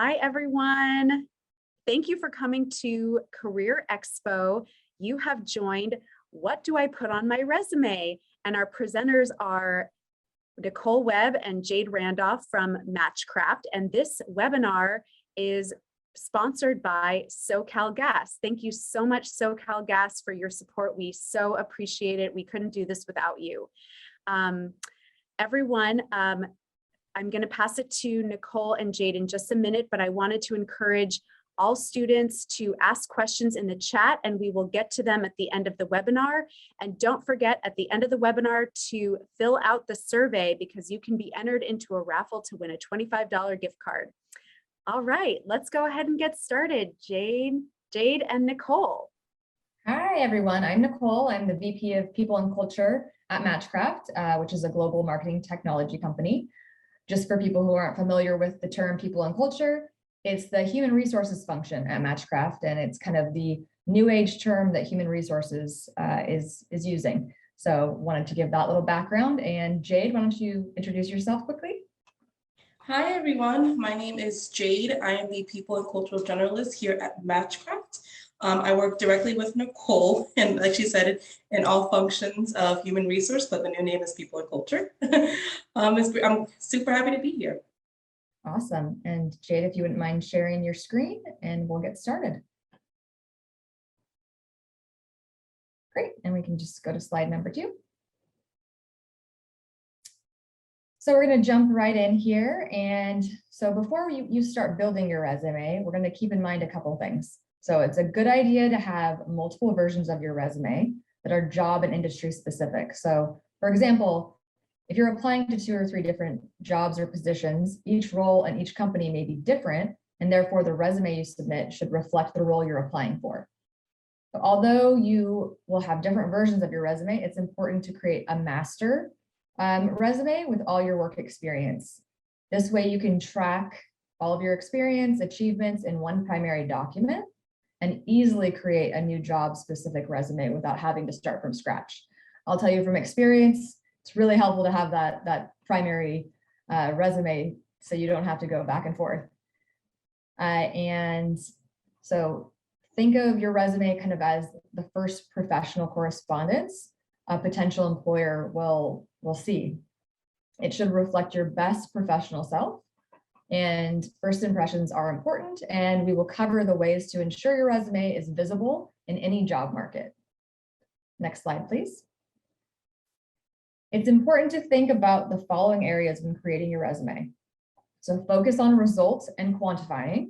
Hi, everyone. Thank you for coming to Career Expo. You have joined What Do I Put on My Resume? And our presenters are Nicole Webb and Jade Randolph from Matchcraft. And this webinar is sponsored by SoCal Gas. Thank you so much, SoCal Gas, for your support. We so appreciate it. We couldn't do this without you. Everyone, I'm going to pass it to Nicole and Jade in just a minute, but I wanted to encourage all students to ask questions in the chat, and we will get to them at the end of the webinar. And don't forget at the end of the webinar to fill out the survey, because you can be entered into a raffle to win a $25 gift card. All right, let's go ahead and get started. Jade and Nicole. Hi, everyone. I'm Nicole. I'm the VP of People and Culture at Matchcraft, which is a global marketing technology company. Just for people who aren't familiar with the term people and culture, it's the human resources function at Matchcraft, and it's kind of the new age term that human resources is using. So wanted to give that little background. And Jade, why don't you introduce yourself quickly? Hi, everyone. My name is Jade. I am the People and Cultural Generalist here at Matchcraft. I work directly with Nicole, and like she said, in all functions of human resource, but the new name is People and Culture. I'm super happy to be here. Awesome. And Jade, if you wouldn't mind sharing your screen, and we'll get started. Great. And we can just go to slide number 2. So we're going to jump right in here. And so before you start building your resume, we're going to keep in mind a couple things. So it's a good idea to have multiple versions of your resume that are job and industry specific. So for example, if you're applying to 2 or 3 different jobs or positions, each role and each company may be different, and therefore the resume you submit should reflect the role you're applying for. So although you will have different versions of your resume, it's important to create a master resume with all your work experience. This way you can track all of your experience, achievements in one primary document, and easily create a new job specific resume without having to start from scratch. I'll tell you from experience, it's really helpful to have that primary resume so you don't have to go back and forth. And so think of your resume kind of as the first professional correspondence a potential employer will see. It should reflect your best professional self. And first impressions are important, and we will cover the ways to ensure your resume is visible in any job market. Next slide, please. It's important to think about the following areas when creating your resume. So focus on results and quantifying.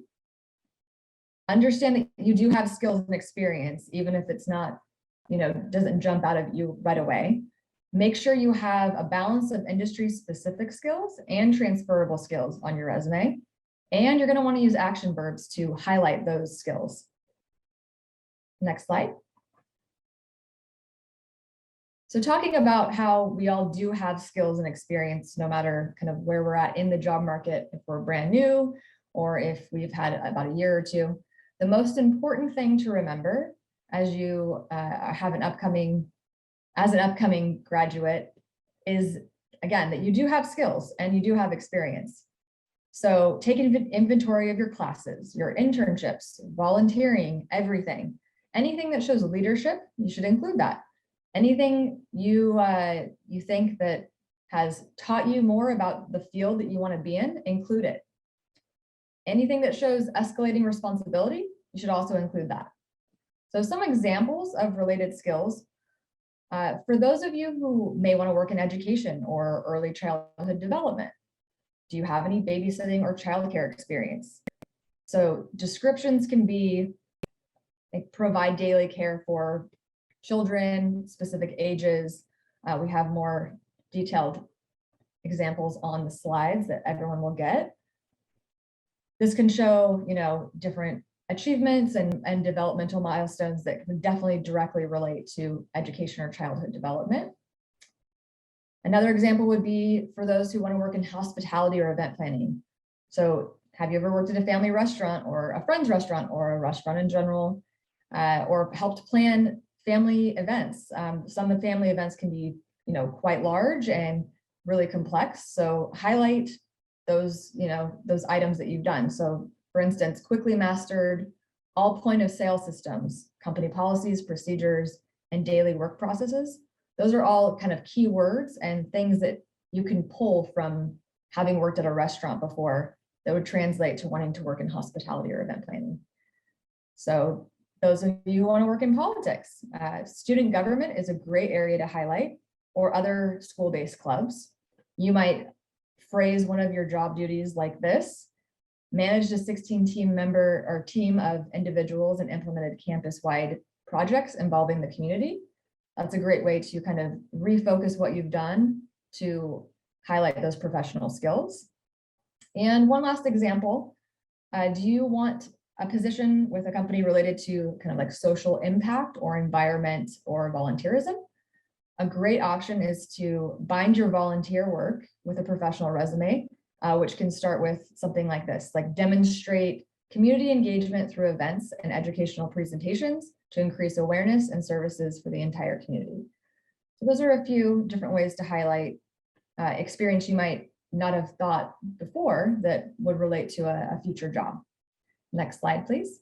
Understand that you do have skills and experience, even if it's not, doesn't jump out of you right away. Make sure you have a balance of industry-specific skills and transferable skills on your resume. And you're going to want to use action verbs to highlight those skills. Next slide. So talking about how we all do have skills and experience, no matter kind of where we're at in the job market, if we're brand new or if we've had about a year or two, the most important thing to remember as you have an upcoming graduate is, again, that you do have skills and you do have experience. So take inventory of your classes, your internships, volunteering, everything. Anything that shows leadership, you should include that. Anything you think that has taught you more about the field that you want to be in, include it. Anything that shows escalating responsibility, you should also include that. So some examples of related skills. For those of you who may want to work in education or early childhood development, do you have any babysitting or childcare experience? So descriptions can be like provide daily care for children, specific ages. We have more detailed examples on the slides that everyone will get. This can show, different achievements and developmental milestones that can definitely directly relate to education or childhood development. Another example would be for those who want to work in hospitality or event planning. So have you ever worked at a family restaurant or a friend's restaurant or a restaurant in general, or helped plan family events? Some of the family events can be, quite large and really complex. So highlight those, those items that you've done. So For instance, quickly mastered all point of sale systems, company policies, procedures, and daily work processes. Those are all kind of keywords and things that you can pull from having worked at a restaurant before that would translate to wanting to work in hospitality or event planning. So those of you who want to work in politics, student government is a great area to highlight, or other school-based clubs. You might phrase one of your job duties like this: managed a 16 team of individuals and implemented campus-wide projects involving the community. That's a great way to kind of refocus what you've done to highlight those professional skills. And one last example, do you want a position with a company related to kind of like social impact or environment or volunteerism? A great option is to bind your volunteer work with a professional resume, which can start with something like this, like demonstrate community engagement through events and educational presentations to increase awareness and services for the entire community. So those are a few different ways to highlight experience you might not have thought before that would relate to a future job. Next slide, please.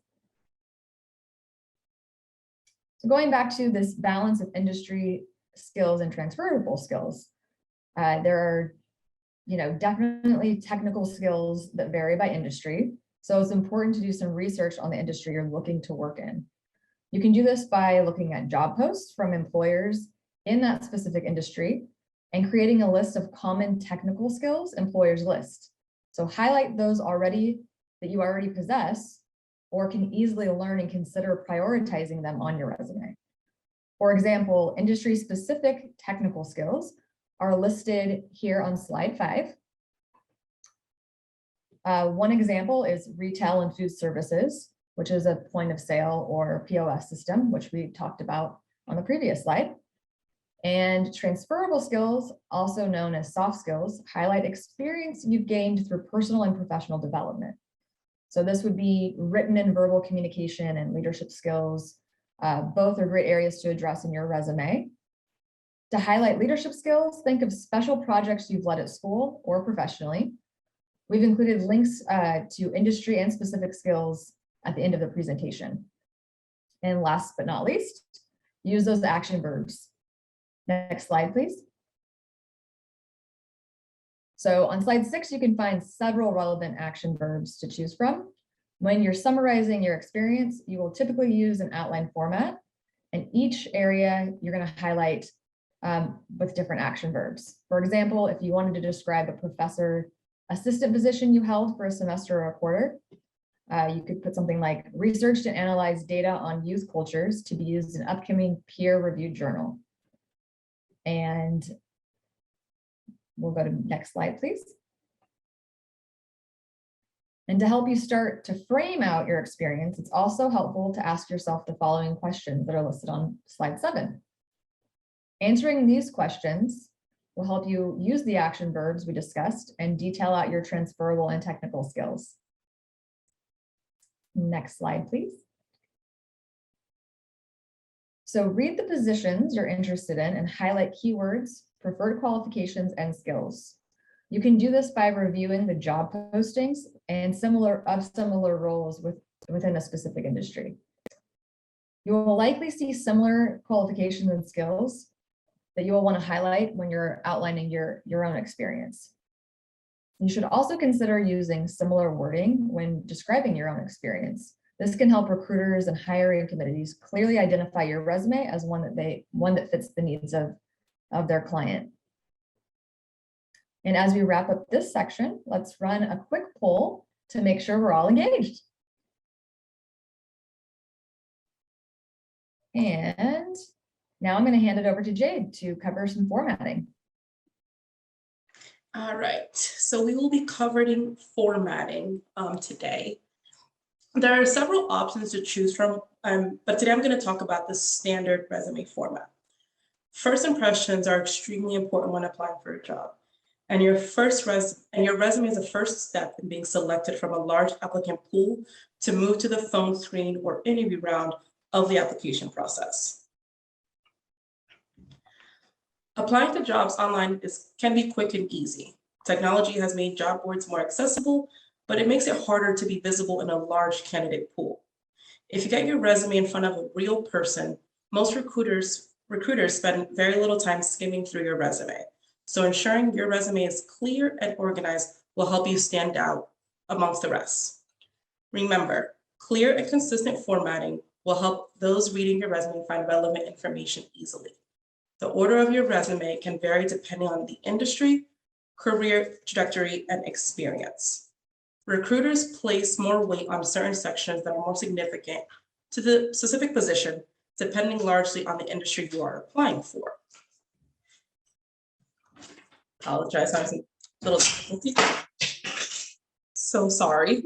So going back to this balance of industry skills and transferable skills, there are, definitely technical skills that vary by industry. So it's important to do some research on the industry you're looking to work in. You can do this by looking at job posts from employers in that specific industry and creating a list of common technical skills employers list. So highlight those that you already possess or can easily learn and consider prioritizing them on your resume. For example, industry-specific technical skills are listed here on slide 5. One example is retail and food services, which is a point of sale or POS system, which we talked about on the previous slide. And transferable skills, also known as soft skills, highlight experience you've gained through personal and professional development. So this would be written and verbal communication and leadership skills. Both are great areas to address in your resume. To highlight leadership skills, think of special projects you've led at school or professionally. We've included links to industry and specific skills at the end of the presentation. And last but not least, use those action verbs. Next slide, please. So on slide 6, you can find several relevant action verbs to choose from. When you're summarizing your experience, you will typically use an outline format, and each area you're going to highlight with different action verbs. For example, if you wanted to describe a professor assistant position you held for a semester or a quarter, you could put something like researched and analyzed data on youth cultures to be used in upcoming peer-reviewed journal. And we'll go to next slide, please. And to help you start to frame out your experience, it's also helpful to ask yourself the following questions that are listed on slide 7. Answering these questions will help you use the action verbs we discussed and detail out your transferable and technical skills. Next slide, please. So read the positions you're interested in and highlight keywords, preferred qualifications, and skills. You can do this by reviewing the job postings and similar roles within a specific industry. You will likely see similar qualifications and skills that you will want to highlight when you're outlining your own experience. You should also consider using similar wording when describing your own experience. This can help recruiters and hiring committees clearly identify your resume as one that fits the needs of their client. And as we wrap up this section, let's run a quick poll to make sure we're all engaged. And now I'm going to hand it over to Jade to cover some formatting. All right, so we will be covering formatting today. There are several options to choose from, but today I'm going to talk about the standard resume format. First impressions are extremely important when applying for a job, and your resume is the first step in being selected from a large applicant pool to move to the phone screen or interview round of the application process. Applying to jobs online can be quick and easy. Technology has made job boards more accessible, but it makes it harder to be visible in a large candidate pool. If you get your resume in front of a real person, most recruiters spend very little time skimming through your resume. So ensuring your resume is clear and organized will help you stand out amongst the rest. Remember, clear and consistent formatting will help those reading your resume find relevant information easily. The order of your resume can vary depending on the industry, career trajectory, and experience. Recruiters place more weight on certain sections that are more significant to the specific position, depending largely on the industry you are applying for. Apologize, I was a little difficulty. So sorry.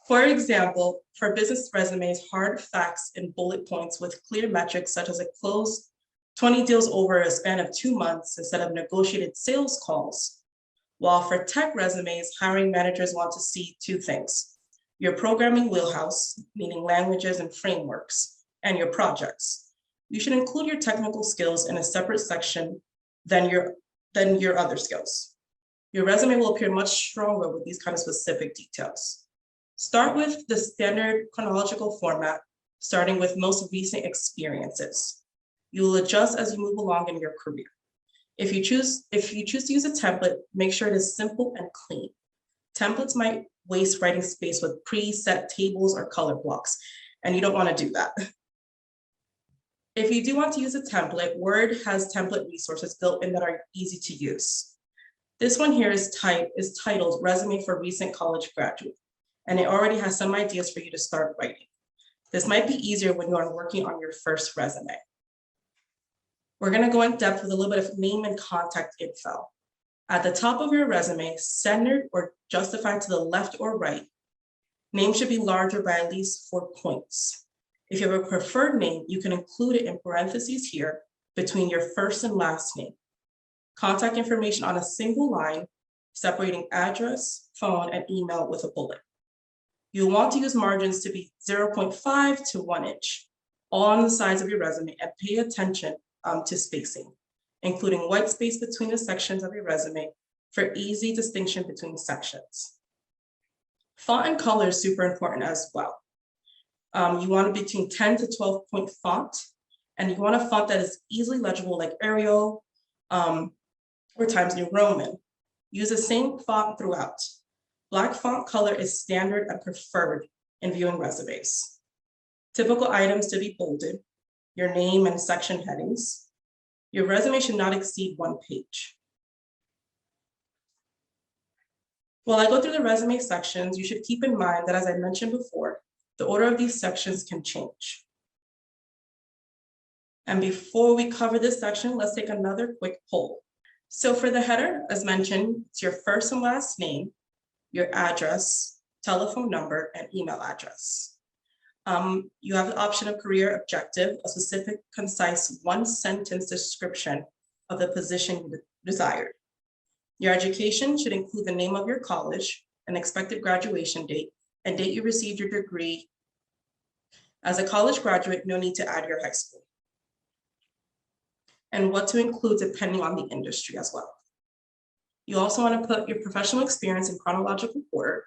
For example, for business resumes, hard facts and bullet points with clear metrics such as a closed 20 deals over a span of 2 months instead of negotiated sales calls. While for tech resumes, hiring managers want to see 2 things: your programming wheelhouse, meaning languages and frameworks, and your projects. You should include your technical skills in a separate section than your other skills. Your resume will appear much stronger with these kind of specific details. Start with the standard chronological format, starting with most recent experiences. You will adjust as you move along in your career. If you choose to use a template, make sure it is simple and clean. Templates might waste writing space with preset tables or color blocks, and you don't want to do that. If you do want to use a template, Word has template resources built in that are easy to use. This one here is titled Resume for Recent College Graduate, and it already has some ideas for you to start writing. This might be easier when you are working on your first resume. We're going to go in depth with a little bit of name and contact info. At the top of your resume, centered or justified to the left or right, name should be larger by at least 4 points. If you have a preferred name, you can include it in parentheses here between your first and last name. Contact information on a single line, separating address, phone, and email with a bullet. You'll want to use margins to be 0.5 to 1 inch, all on the sides of your resume, and pay attention to spacing, including white space between the sections of your resume for easy distinction between sections. Font and color is super important as well. You want to between 10 to 12 point font, and you want a font that is easily legible like Arial or Times New Roman. Use the same font throughout. Black font color is standard and preferred in viewing resumes. Typical items to be bolded: your name and section headings. Your resume should not exceed 1 page. While I go through the resume sections, you should keep in mind that, as I mentioned before, the order of these sections can change. And before we cover this section, let's take another quick poll. So for the header, as mentioned, it's your first and last name, your address, telephone number, and email address. You have the option of career objective, a specific, concise 1-sentence description of the position you desired. Your education should include the name of your college, an expected graduation date, and date you received your degree. As a college graduate, no need to add your high school. And what to include depending on the industry as well. You also want to put your professional experience in chronological order,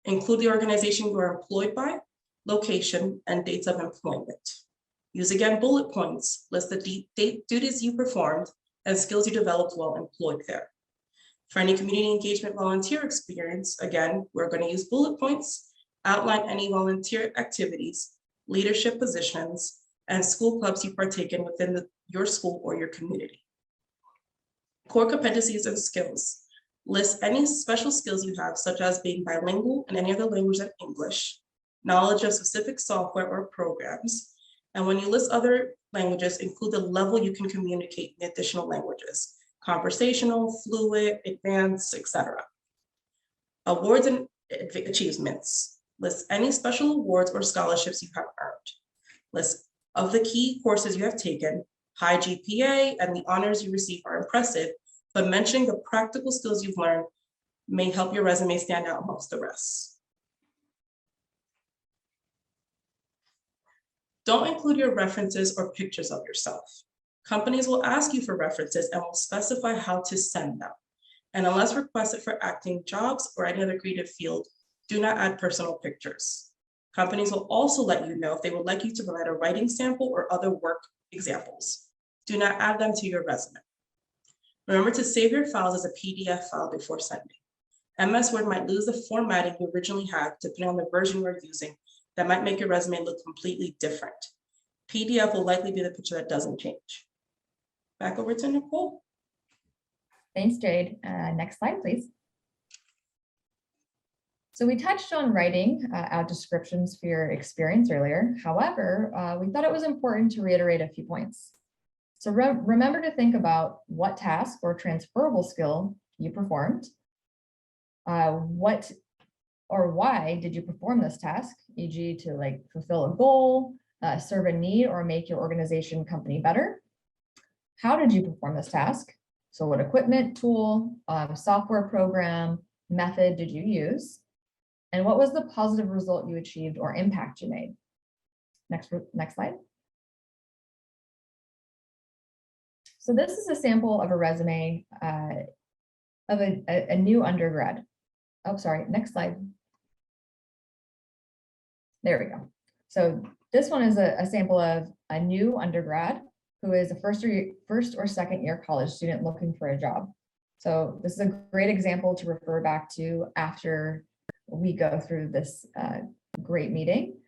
include the organization you are employed by, location, and dates of employment. Use again bullet points, list the duties you performed and skills you developed while employed there. For any community engagement volunteer experience, again, we're going to use bullet points, outline any volunteer activities, leadership positions, and school clubs you partake in within your school or your community. Core competencies and skills. List any special skills you have, such as being bilingual in any other language than English, knowledge of specific software or programs, and when you list other languages, include the level you can communicate in additional languages: conversational, fluid, advanced, etc. Awards and achievements. List any special awards or scholarships you have earned. List of the key courses you have taken. High GPA and the honors you receive are impressive, but mentioning the practical skills you've learned may help your resume stand out amongst the rest. Don't include your references or pictures of yourself. Companies will ask you for references and will specify how to send them. And unless requested for acting jobs or any other creative field, do not add personal pictures. Companies will also let you know if they would like you to provide a writing sample or other work examples. Do not add them to your resume. Remember to save your files as a PDF file before sending. MS Word might lose the formatting you originally had depending on the version you're using. That might make your resume look completely different. PDF will likely be the picture that doesn't change. Back over to Nicole. Thanks, Jade. Next slide, please. So we touched on writing out descriptions for your experience earlier. However, we thought it was important to reiterate a few points. So remember to think about what task or transferable skill you performed. What or why did you perform this task, e.g. to like fulfill a goal, serve a need, or make your organization company better? How did you perform this task? So what equipment, tool, software program, method did you use? And what was the positive result you achieved or impact you made? Next slide. So this is a sample of a resume of a new undergrad. Oh, sorry, next slide. There we go. So this one is a sample of a new undergrad who is a first or second year college student looking for a job. So this is a great example to refer back to after we go through this great meeting.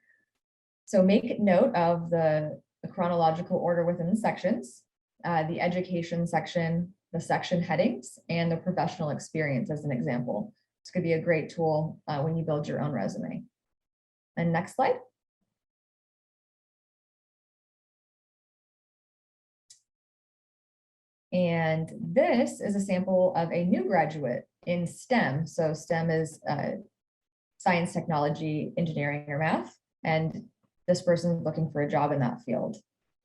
So make note of the chronological order within the sections, the education section, the section headings, and the professional experience as an example. This could be a great tool when you build your own resume. And next slide. And this is a sample of a new graduate in STEM. So STEM is science, technology, engineering, or math. And this person is looking for a job in that field.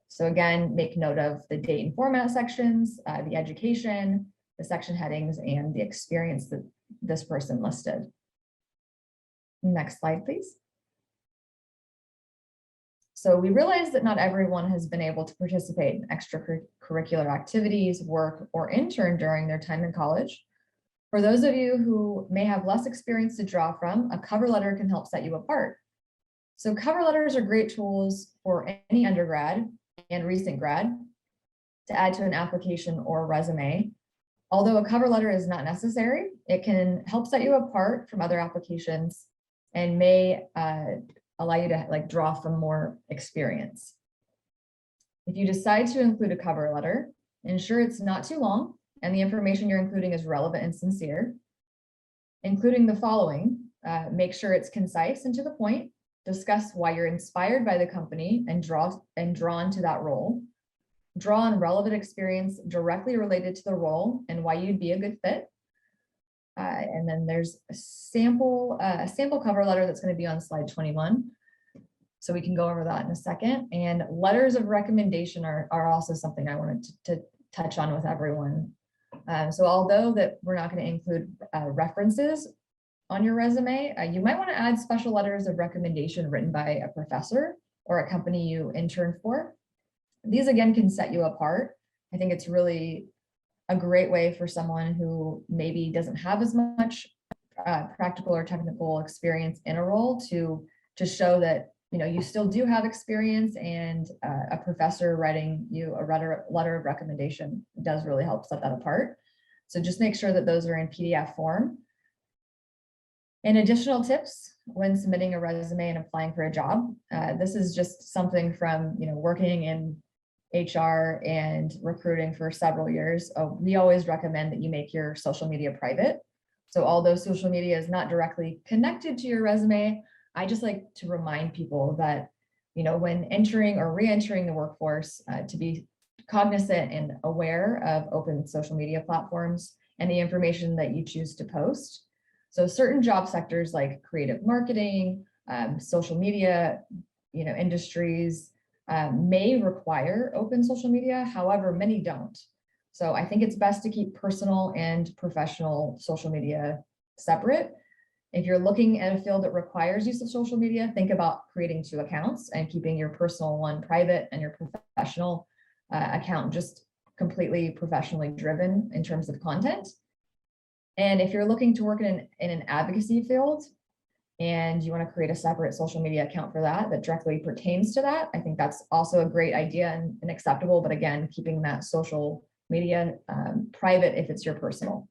So again, make note of the date and format sections, the education, the section headings, and the experience that this person listed. Next slide, please. So we realize that not everyone has been able to participate in extracurricular activities, work, or intern during their time in college. For those of you who may have less experience to draw from, a cover letter can help set you apart. So cover letters are great tools for any undergrad and recent grad to add to an application or resume. Although a cover letter is not necessary, it can help set you apart from other applications and may allow you to like draw from more experience. If you decide to include a cover letter, ensure it's not too long and the information you're including is relevant and sincere. Including the following, make sure it's concise and to the point, discuss why you're inspired by the company and drawn to that role. Draw on relevant experience directly related to the role and why you'd be a good fit. And then there's a sample cover letter that's going to be on slide 21. So we can go over that in a second. And letters of recommendation are also something I wanted to touch on with everyone. So although that we're not going to include references on your resume, you might want to add special letters of recommendation written by a professor or a company you interned for. These again can set you apart. I think it's really a great way for someone who maybe doesn't have as much practical or technical experience in a role to show that you still do have experience, and a professor writing you a letter of recommendation does really help set that apart. So just make sure that those are in PDF form. And additional tips when submitting a resume and applying for a job. This is just something from working in HR and recruiting for several years. We always recommend that you make your social media private. So although social media is not directly connected to your resume, I just like to remind people that, when entering or re-entering the workforce, to be cognizant and aware of open social media platforms and the information that you choose to post. So certain job sectors like creative marketing, social media, industries may require open social media. However, many don't. So I think it's best to keep personal and professional social media separate. If you're looking at a field that requires use of social media, think about creating 2 accounts and keeping your personal one private and your professional account just completely professionally driven in terms of content. And if you're looking to work in an advocacy field and you want to create a separate social media account for that directly pertains to that, I think that's also a great idea and acceptable. But again, keeping that social media private if it's your personal.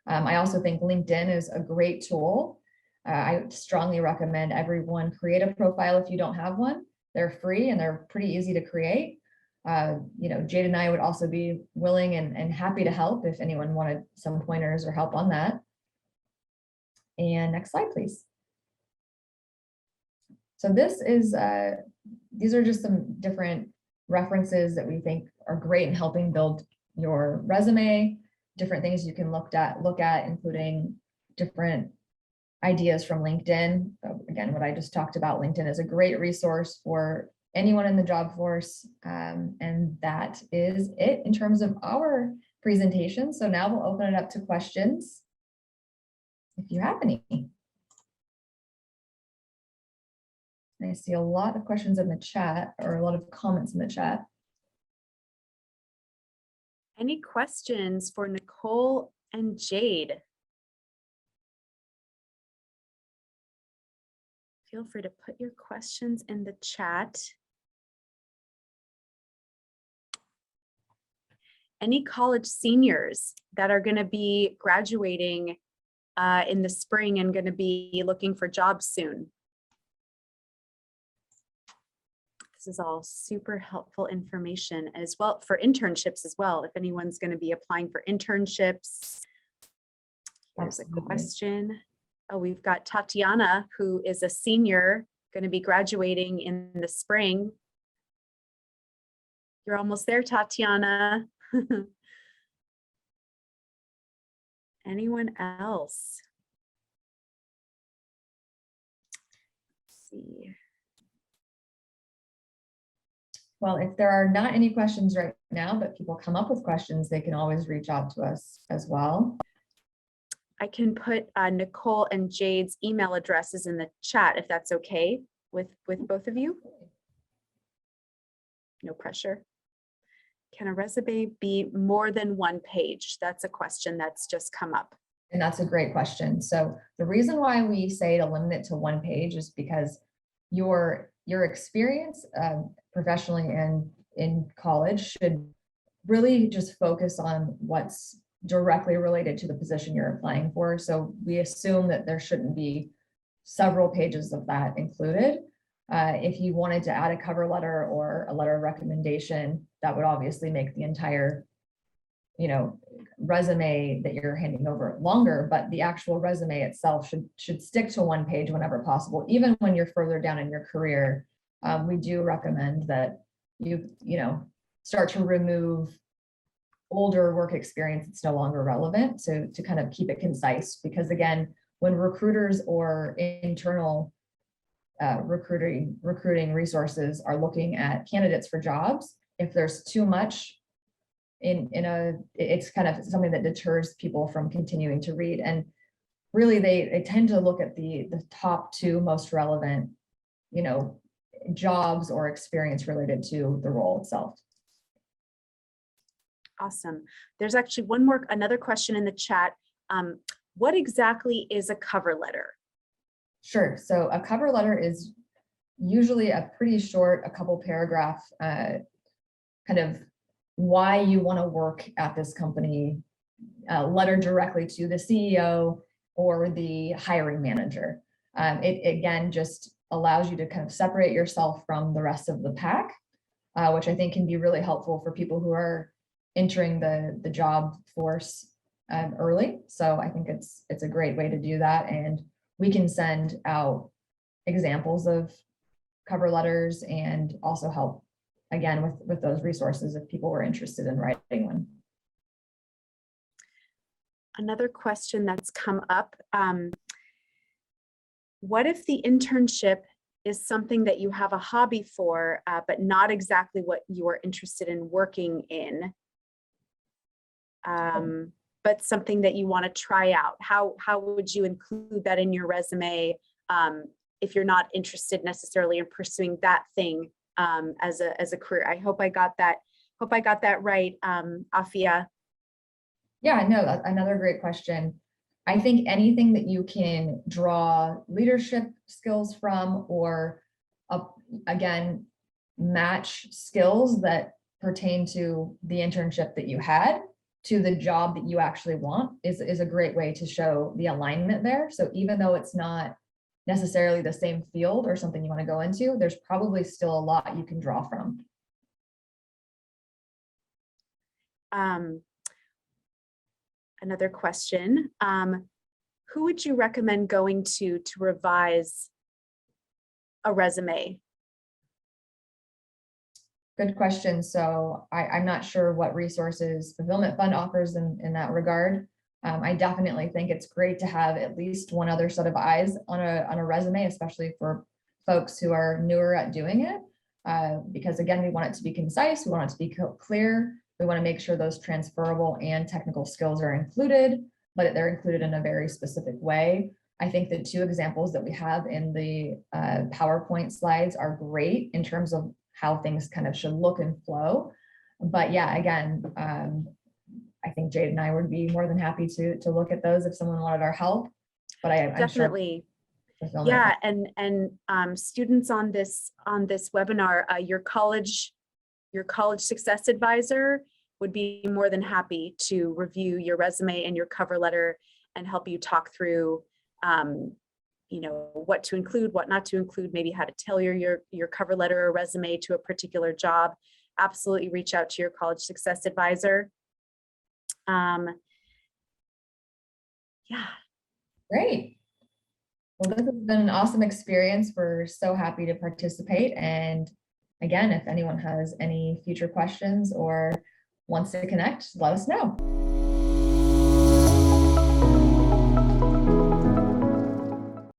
I also think LinkedIn is a great tool. I strongly recommend everyone create a profile if you don't have one. They're free and they're pretty easy to create. Jade and I would also be willing and happy to help if anyone wanted some pointers or help on that. And next slide, please. So these are just some different references that we think are great in helping build your resume, different things you can look at, including different ideas from LinkedIn. So again, what I just talked about, LinkedIn is a great resource for anyone in the job force. And that is it in terms of our presentation. So now we'll open it up to questions if you have any. I see a lot of questions in the chat, or a lot of comments in the chat. Any questions for Nicole and Jade? Feel free to put your questions in the chat. Any college seniors that are going to be graduating in the spring and going to be looking for jobs soon? This is all super helpful information as well for internships as well. If anyone's going to be applying for internships. Here's a question. Oh, we've got Tatiana, who is a senior, going to be graduating in the spring. You're almost there, Tatiana. Anyone else? Let's see. Well, if there are not any questions right now, but people come up with questions, they can always reach out to us as well. I can put Nicole and Jade's email addresses in the chat if that's okay with both of you. No pressure. Can a resume be more than one page? That's a question that's just come up. And that's a great question. So the reason why we say to limit it to one page is because your experience professionally and in college should really just focus on what's directly related to the position you're applying for. So we assume that there shouldn't be several pages of that included. If you wanted to add a cover letter or a letter of recommendation, that would obviously make the entire, resume that you're handing over longer, but the actual resume itself should stick to one page whenever possible. Even when you're further down in your career, we do recommend that you start to remove older work experience that's no longer relevant, so to kind of keep it concise. Because again, when recruiters or internal recruiting resources are looking at candidates for jobs, if there's too much it's kind of something that deters people from continuing to read. And really they tend to look at the top two most relevant jobs or experience related to the role itself. Awesome. There's actually another question in the chat. What exactly is a cover letter? Sure. So a cover letter is usually a pretty short, a couple paragraph, kind of why you want to work at this company, letter directly to the CEO or the hiring manager. It again just allows you to kind of separate yourself from the rest of the pack, which I think can be really helpful for people who are entering the job force early. So I think it's a great way to do that. And we can send out examples of cover letters and also help again with those resources if people were interested in writing one. Another question that's come up. What if the internship is something that you have a hobby for, but not exactly what you are interested in working in, but something that you want to try out? How would you include that in your resume if you're not interested necessarily in pursuing that thing as a career? I hope I got that. Hope I got that right, Afia. Yeah, no, another great question. I think anything that you can draw leadership skills from, or again, match skills that pertain to the internship that you had to the job that you actually want is a great way to show the alignment there. So even though it's not necessarily the same field or something you want to go into, there's probably still a lot you can draw from. Another question, who would you recommend going to revise a resume? Good question. So I'm not sure what resources Fulfillment Fund offers in that regard. I definitely think it's great to have at least one other set of eyes on a resume, especially for folks who are newer at doing it. Because again, we want it to be concise, we want it to be clear. We want to make sure those transferable and technical skills are included, but they're included in a very specific way. I think the two examples that we have in the PowerPoint slides are great in terms of how things kind of should look and flow. But yeah, again, I think Jade and I would be more than happy to look at those if someone wanted our help. But Definitely. I'm Yeah, and students on this webinar, your college success advisor would be more than happy to review your resume and your cover letter and help you talk through, you know, what to include, what not to include, maybe how to tailor your cover letter or resume to a particular job. Absolutely reach out to your college success advisor. Yeah. Great. Well, this has been an awesome experience. We're so happy to participate. And again, if anyone has any future questions or wants to connect, let us know.